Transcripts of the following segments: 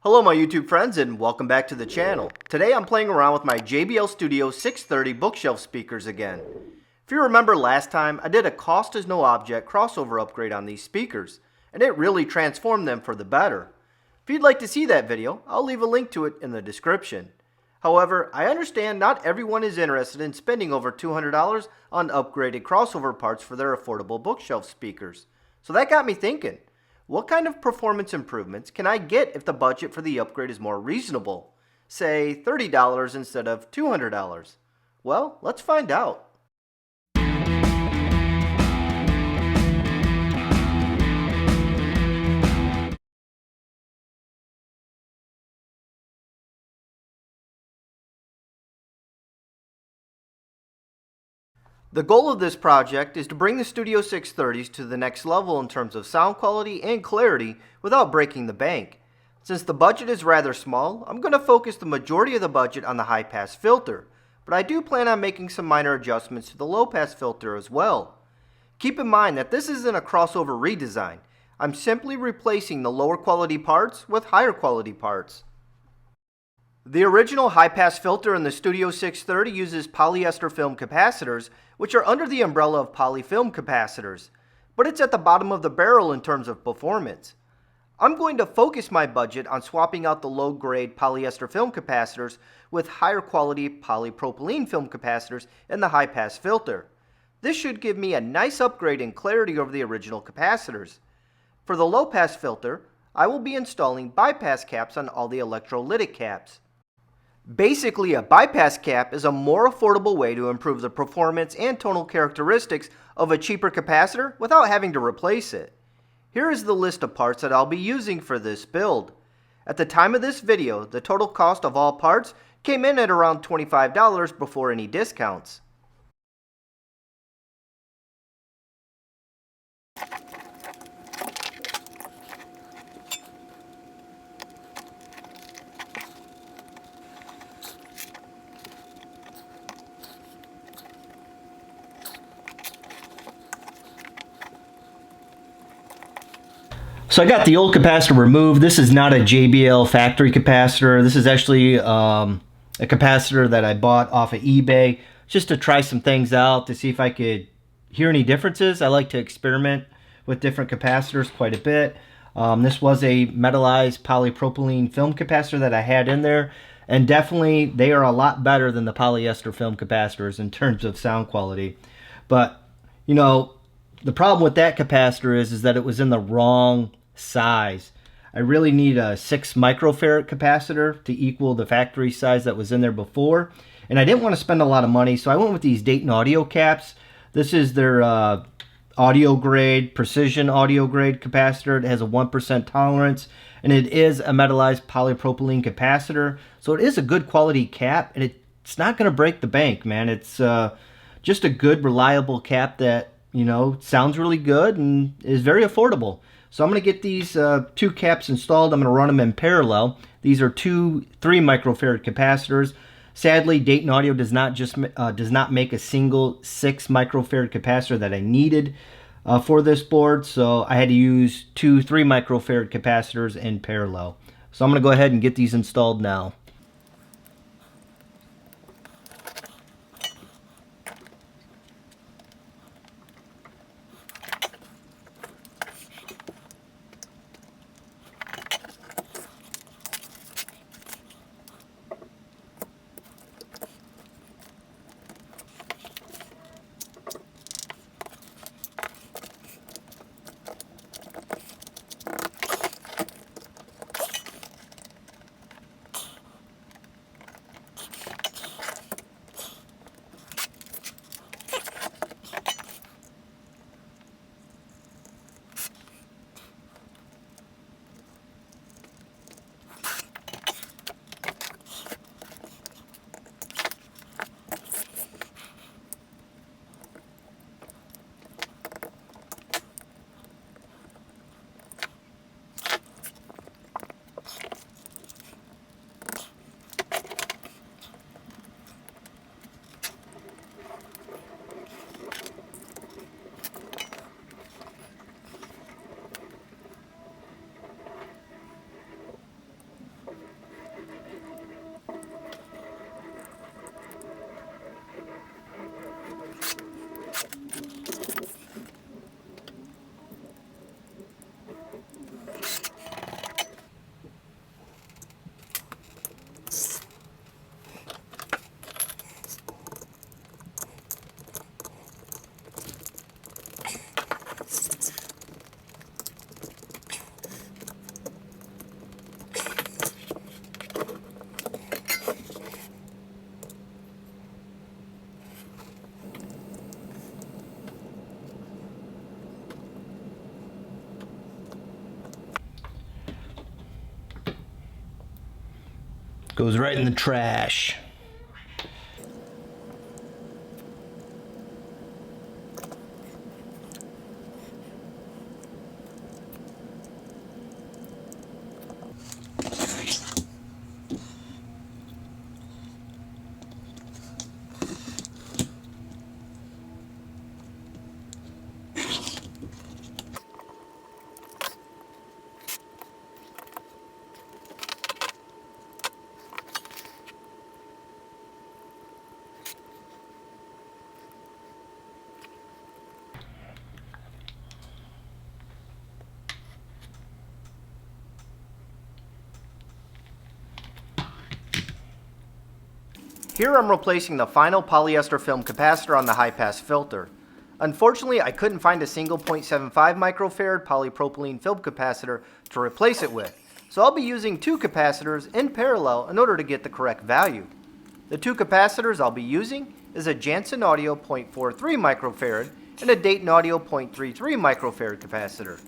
Hello my YouTube friends and welcome back to the channel. Today I'm playing around with my JBL Studio 630 bookshelf speakers again. If you remember last time, I did a cost as no object crossover upgrade on these speakers, and it really transformed them for the better. If you'd like to see that video, I'll leave a link to it in the description. However, I understand not everyone is interested in spending over $200 on upgraded crossover parts for their affordable bookshelf speakers. So that got me thinking. What kind of performance improvements can I get if the budget for the upgrade is more reasonable? Say $30 instead of $200. Well, let's find out. The goal of this project is to bring the Studio 630s to the next level in terms of sound quality and clarity without breaking the bank. Since the budget is rather small, I'm going to focus the majority of the budget on the high-pass filter, but I do plan on making some minor adjustments to the low-pass filter as well. Keep in mind that this isn't a crossover redesign. I'm simply replacing the lower quality parts with higher quality parts. The original high-pass filter in the Studio 630 uses polyester film capacitors, which are under the umbrella of polyfilm capacitors, but it's at the bottom of the barrel in terms of performance. I'm going to focus my budget on swapping out the low-grade polyester film capacitors with higher quality polypropylene film capacitors in the high-pass filter. This should give me a nice upgrade in clarity over the original capacitors. For the low-pass filter, I will be installing bypass caps on all the electrolytic caps. Basically, a bypass cap is a more affordable way to improve the performance and tonal characteristics of a cheaper capacitor without having to replace it. Here is the list of parts that I'll be using for this build. At the time of this video, the total cost of all parts came in at around $25 before any discounts. So I got the old capacitor removed. This is not a JBL factory capacitor. This is actually a capacitor that I bought off of eBay just to try some things out to see if I could hear any differences. I like to experiment with different capacitors quite a bit. This was a metallized polypropylene film capacitor that I had in there, and definitely they are a lot better than the polyester film capacitors in terms of sound quality. But, you know, the problem with that capacitor is that it was in the wrong size. I really need a 6 microfarad capacitor to equal the factory size that was in there before, and I didn't want to spend a lot of money, so I went with these Dayton Audio caps. This is their audio grade, precision audio grade capacitor. It has a 1% tolerance, and it is a metallized polypropylene capacitor, so it is a good quality cap, and it's not going to break the bank, man. It's just a good, reliable cap that, you know, sounds really good and is very affordable. So I'm going to get these 2 caps installed. I'm going to run them in parallel. These are 2 3 microfarad capacitors. Sadly, Dayton Audio does not make a single 6 microfarad capacitor that I needed for this board, so I had to use 2 3 microfarad capacitors in parallel. So I'm going to go ahead and get these installed now. Goes right in the trash. Here I'm replacing the final polyester film capacitor on the high-pass filter. Unfortunately, I couldn't find a single 0.75 microfarad polypropylene film capacitor to replace it with, so I'll be using two capacitors in parallel in order to get the correct value. The two capacitors I'll be using is a Janssen Audio 0.43 microfarad and a Dayton Audio 0.33 microfarad capacitor.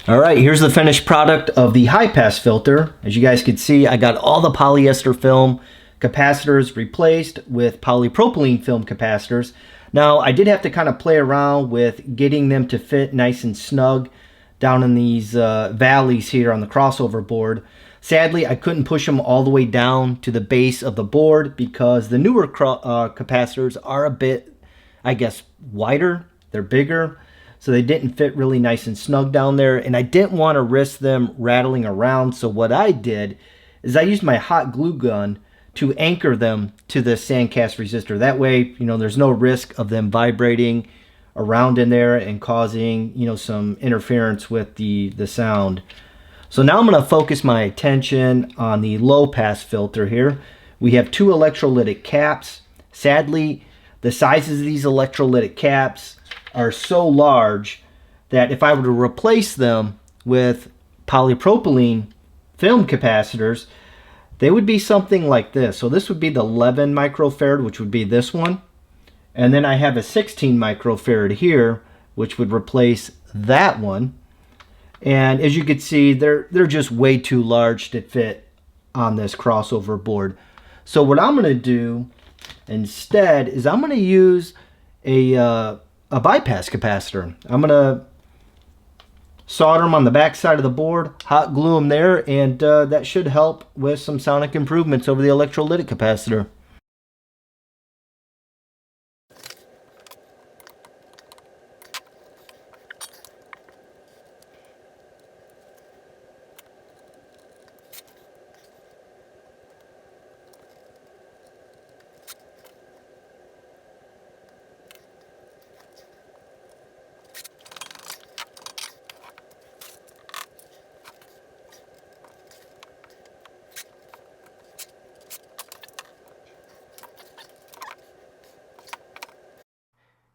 Alright, here's the finished product of the high-pass filter. As you guys can see, I got all the polyester film capacitors replaced with polypropylene film capacitors. Now, I did have to kind of play around with getting them to fit nice and snug down in these valleys here on the crossover board. Sadly, I couldn't push them all the way down to the base of the board because the newer capacitors are a bit, I guess, wider. They're bigger. So they didn't fit really nice and snug down there, and I didn't want to risk them rattling around. So what I did is I used my hot glue gun to anchor them to the sandcast resistor. That way, there's no risk of them vibrating around in there and causing, some interference with the sound. So now I'm going to focus my attention on the low pass filter here. We have two electrolytic caps. Sadly, the sizes of these electrolytic caps are so large that if I were to replace them with polypropylene film capacitors, they would be something like this. So this would be the 11 microfarad, which would be this one. And then I have a 16 microfarad here, which would replace that one. And as you can see, they're just way too large to fit on this crossover board. So what I'm going to do instead is I'm going to use a bypass capacitor. I'm going to solder them on the back side of the board, hot glue them there, and that should help with some sonic improvements over the electrolytic capacitor.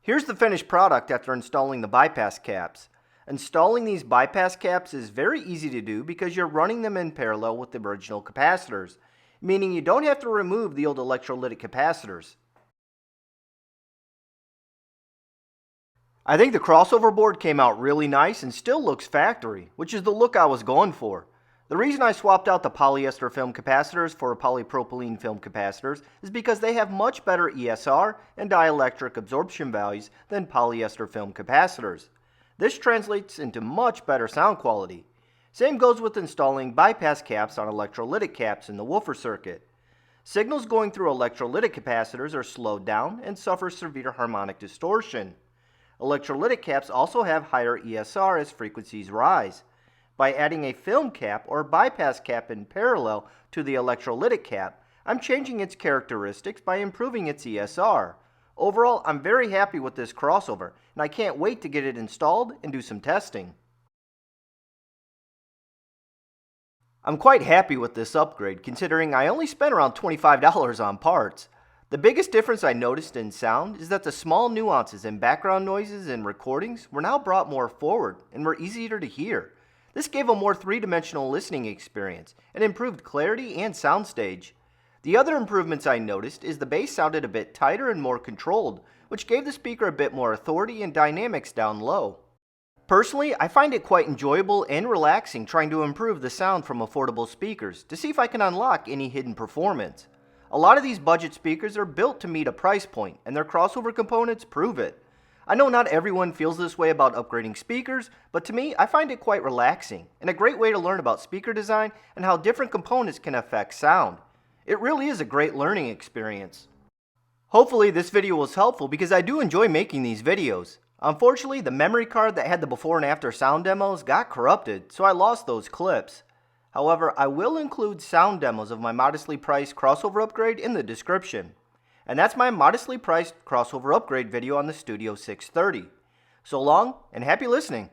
Here's the finished product after installing the bypass caps. Installing these bypass caps is very easy to do because you're running them in parallel with the original capacitors, meaning you don't have to remove the old electrolytic capacitors. I think the crossover board came out really nice and still looks factory, which is the look I was going for. The reason I swapped out the polyester film capacitors for polypropylene film capacitors is because they have much better ESR and dielectric absorption values than polyester film capacitors. This translates into much better sound quality. Same goes with installing bypass caps on electrolytic caps in the woofer circuit. Signals going through electrolytic capacitors are slowed down and suffer severe harmonic distortion. Electrolytic caps also have higher ESR as frequencies rise. By adding a film cap or bypass cap in parallel to the electrolytic cap, I'm changing its characteristics by improving its ESR. Overall, I'm very happy with this crossover, and I can't wait to get it installed and do some testing. I'm quite happy with this upgrade, considering I only spent around $25 on parts. The biggest difference I noticed in sound is that the small nuances in background noises and recordings were now brought more forward and were easier to hear. This gave a more three-dimensional listening experience and improved clarity and soundstage. The other improvements I noticed is the bass sounded a bit tighter and more controlled, which gave the speaker a bit more authority and dynamics down low. Personally, I find it quite enjoyable and relaxing trying to improve the sound from affordable speakers to see if I can unlock any hidden performance. A lot of these budget speakers are built to meet a price point, and their crossover components prove it. I know not everyone feels this way about upgrading speakers, but to me, I find it quite relaxing and a great way to learn about speaker design and how different components can affect sound. It really is a great learning experience. Hopefully this video was helpful because I do enjoy making these videos. Unfortunately, the memory card that had the before and after sound demos got corrupted, so I lost those clips. However, I will include sound demos of my modestly priced crossover upgrade in the description. And that's my modestly priced crossover upgrade video on the Studio 630. So long, and happy listening!